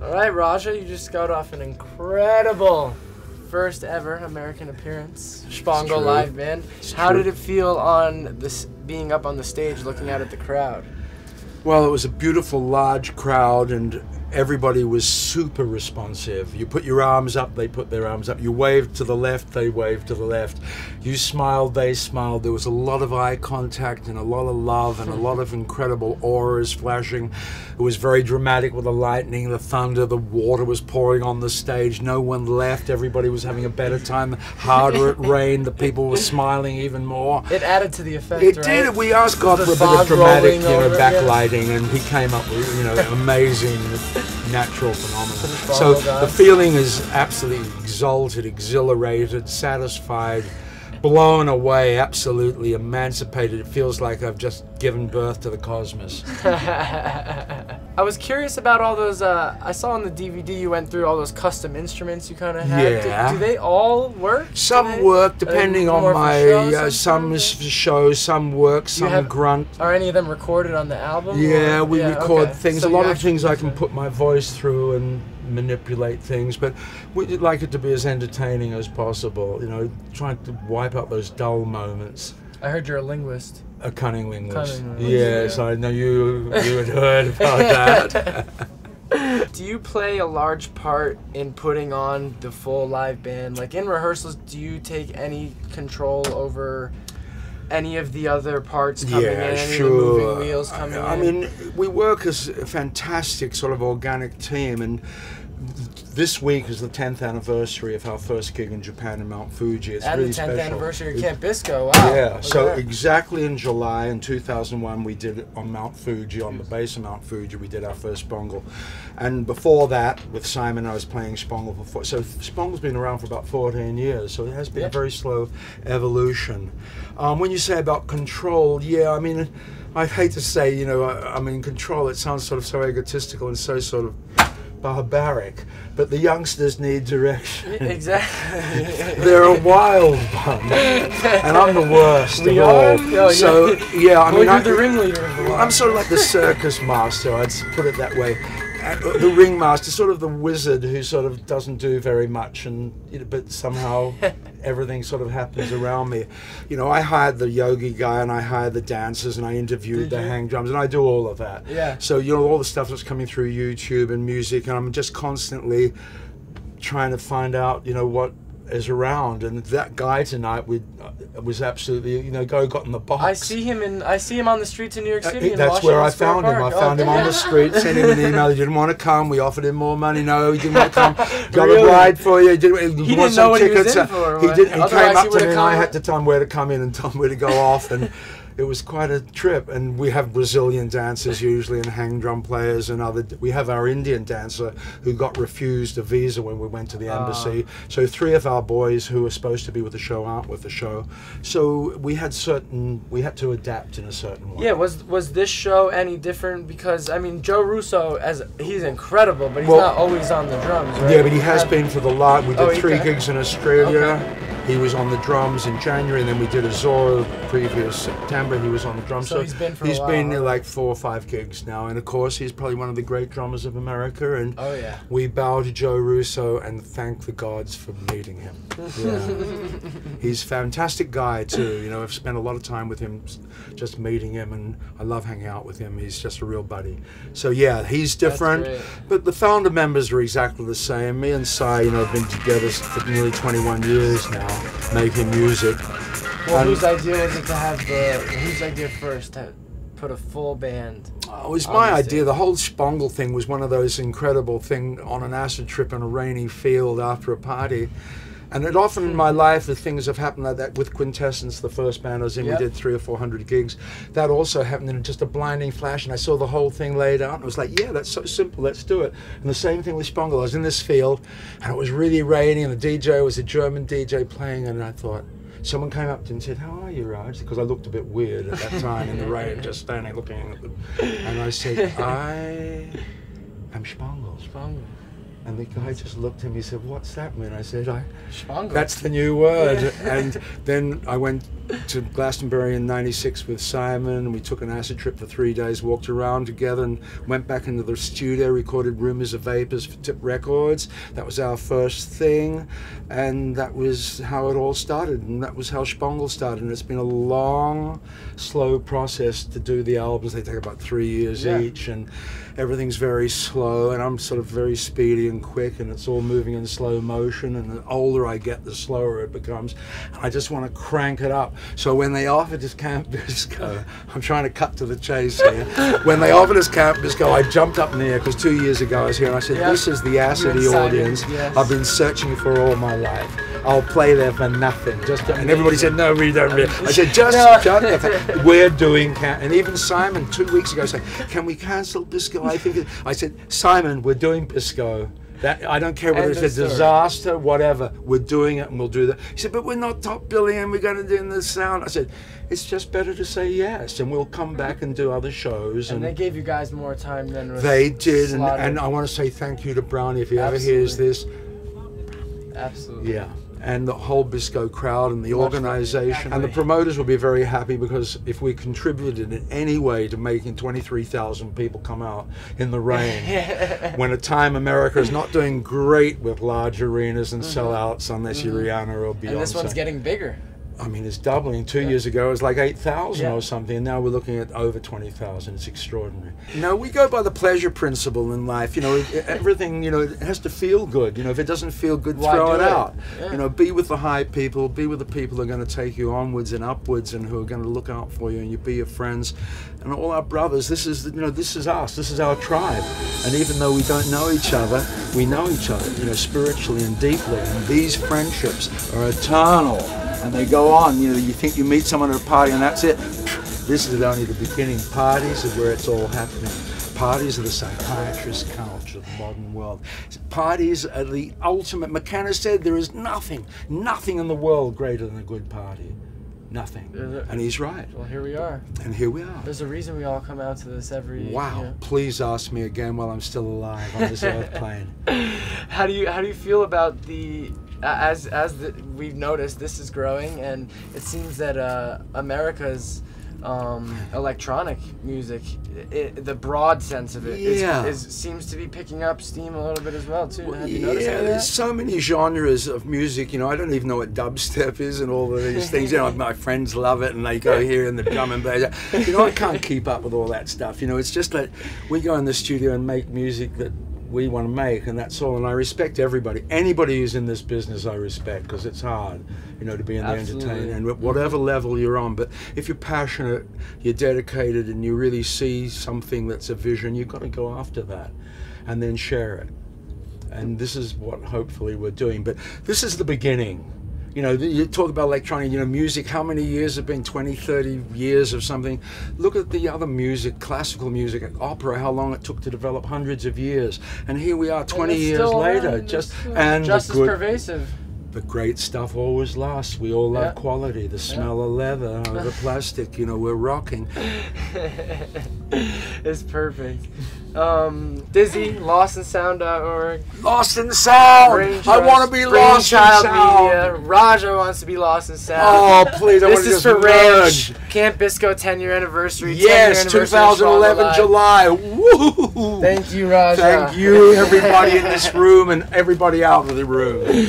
All right, Raja, you just got off an incredible first ever American appearance, Shpongle live band. How did it feel on this, being up on the stage, looking out at the crowd? Well, it was a beautiful, large crowd, and everybody was super responsive. You put your arms up, they put their arms up. You waved to the left, they waved to the left. You smiled, they smiled. There was a lot of eye contact and a lot of love and a lot of incredible auras flashing. It was very dramatic with the lightning, the thunder, the water was pouring on the stage. No one left. Everybody was having a better time. The harder it rained, the people were smiling even more. It added to the effect, It right? did. We asked God for a bit of dramatic, backlighting, and He came up with, amazing natural phenomena. So the feeling is absolutely exalted, exhilarated, satisfied, blown away, absolutely emancipated. It feels like I've just given birth to the cosmos. I was curious about all those, I saw on the DVD you went through all those custom instruments you kind of had. Yeah. Do they all work? Some work depending on my, some is for show, some work, some grunt. Are any of them recorded on the album? Yeah, we record things. So a lot of things I can put my voice through and manipulate things, but we'd like it to be as entertaining as possible, trying to wipe out those dull moments. I heard you're a linguist. A cunning linguist. Yes, I know you had heard about that. Do you play a large part in putting on the full live band? Like in rehearsals, do you take any control over any of the other parts coming in, any of the moving wheels coming in? I mean, we work as a fantastic sort of organic team, and this week is the 10th anniversary of our first gig in Japan in Mount Fuji. It's really special. And the 10th anniversary of Camp Bisco, wow. Yeah, so exactly in July in 2001 we did it on Mount Fuji, on the base of Mount Fuji, we did our first Shpongle. And before that, with Simon, I was playing Shpongle before. So Shpongle's been around for about 14 years, so it has been a very slow evolution. When you say about control, I mean, I hate to say, I mean, control, it sounds sort of so egotistical and so sort of barbaric, but the youngsters need direction. Exactly. They're a wild bunch, and I'm the worst of all. So I mean, you're the ringleader of the I'm sort of like the circus master, I'd put it that way. The ringmaster, sort of the wizard who sort of doesn't do very much, and but somehow everything sort of happens around me. I hired the yogi guy, and I hired the dancers, and I interviewed the hang drums, and I do all of that. Yeah. So all the stuff that's coming through YouTube and music, and I'm just constantly trying to find out, what is around. And that guy tonight was absolutely, got in the box. I see him on the streets in New York City. That's where I found him. I found him on the street, sent him an email. He didn't want to come. We offered him more money. No, he didn't want to come. Got a ride for you. He didn't know what he was in for. He came up to me, and I had to tell him where to come in and tell him where to go off. And it was quite a trip. And we have Brazilian dancers usually, and hang drum players, and we have our Indian dancer who got refused a visa when we went to the embassy. So 3 of our boys who were supposed to be with the show aren't with the show. So we had to adapt in a certain way. Yeah, was this show any different? Because I mean, Joe Russo, he's incredible, but he's not always on the drums, right? Yeah, but he has been for the lot. We did 3 gigs in Australia. He was on the drums in January, and then we did Azora previous September. He was on the drums. So he's been for a while. He's been like 4 or 5 gigs now, and of course he's probably one of the great drummers of America. And we bow to Joe Russo and thank the gods for meeting him. He's a fantastic guy too. I've spent a lot of time with him, just meeting him, and I love hanging out with him. He's just a real buddy. So he's different, but the founder members are exactly the same. Me and Sai, have been together for nearly 21 years now, making music. Well, whose idea was it to have whose idea first to put a full band? It was my idea. The whole Shpongle thing was one of those incredible things on an acid trip in a rainy field after a party. And it often in my life, the things have happened like that with Quintessence, the first band I was in. We did 300 or 400 gigs. That also happened in just a blinding flash, and I saw the whole thing laid out, and I was like, yeah, that's so simple, let's do it. And the same thing with Shpongle. I was in this field, and it was really rainy, and the DJ was a German DJ playing, and I thought, someone came up to me and said, "How are you, Raj?" Because I looked a bit weird at that time in the rain, just standing looking at them. And I said, "I am Shpongle." And the guy just looked at me and said, "What's that mean?" I said, Shpongle. "That's the new word." Yeah. And then I went to Glastonbury in '96 with Simon, and we took an acid trip for 3 days, walked around together, and went back into the studio, recorded Rumors of Vapors for Tip Records. That was our first thing, and that was how it all started, and that was how Shpongle started. And it's been a long, slow process to do the albums. They take about 3 years each, and everything's very slow, and I'm sort of very speedy and quick, and it's all moving in slow motion, and the older I get, the slower it becomes. I just want to crank it up. So when they offered us Camp Bisco, I'm trying to cut to the chase here. When they offered us Camp Bisco, I jumped up in the air, because 2 years ago I was here, and I said, "This is the acidy audience I've been searching for all my life. I'll play there for nothing." And everybody said, "No, we don't." I said, we're doing Camp. And even Simon 2 weeks ago said, "Can we cancel Bisco?" I said, "Simon, we're doing Bisco. I don't care whether it's a disaster, whatever. We're doing it, and we'll do that." He said, "But we're not top billing, and we're going to do the sound." I said, "It's just better to say yes, and we'll come back and do other shows." And they gave you guys more time than they did, and I want to say thank you to Brownie if he ever hears this. Absolutely. Yeah. And the whole Bisco crowd and the organization and the promoters will be very happy, because if we contributed in any way to making 23,000 people come out in the rain, when a time America is not doing great with large arenas and sellouts unless you're Rihanna or Beyonce. And this one's getting bigger. I mean, it's doubling. 2 years ago, it was like 8,000 or something, and now we're looking at over 20,000. It's extraordinary. You know, we go by the pleasure principle in life. You know, everything, you know, it has to feel good. You know, if it doesn't feel good, throw it out. Yeah. You know, be with the high people, be with the people who are going to take you onwards and upwards, and who are going to look out for you, and you be your friends. And all our brothers, this is, you know, this is us. This is our tribe. And even though we don't know each other, we know each other, you know, spiritually and deeply. And these friendships are eternal. And they go on. You know, you think you meet someone at a party and that's it. This is only the beginning. Parties is where it's all happening. Parties are the psychiatrist couch of the modern world. Parties are the ultimate. McKenna said there is nothing in the world greater than a good party. Nothing. And he's right. Well, here we are. And here we are. There's a reason we all come out to this every year. Wow. Please ask me again while I'm still alive on this earth plane. How do you feel about the we've noticed this is growing, and it seems that America's electronic music, the broad sense of it, seems to be picking up steam a little bit as well too. Have you noticed that? There's so many genres of music. You know, I don't even know what dubstep is and all of these things. You know, my friends love it, and they go here in the drum and bass. You know, I can't keep up with all that stuff. You know, it's just that we go in the studio and make music that we want to make, and that's all. And I respect everybody. Anybody who's in this business I respect, because it's hard, you know, to be in the entertainment, and at whatever level you're on. But if you're passionate, you're dedicated, and you really see something that's a vision, you've got to go after that and then share it. And this is what hopefully we're doing. But this is the beginning. You know, you talk about electronic, you know, music, how many years have been, 20, 30 years of something? Look at the other music, classical music, opera, how long it took to develop, hundreds of years. And here we are 20 years later, just as pervasive. The great stuff always lasts. We all love quality, the smell of leather, the plastic, you know, we're rocking. It's perfect. Dizzy, lostinsound.org. Lost in Sound! I want to be lost in sound! Media. Raja wants to be lost in sound. Oh, please, I want to This is for Ranch. Camp Bisco 10-year anniversary. Yes, 2011 July. Woo! Thank you, Raja. Thank you, everybody in this room and everybody out of the room.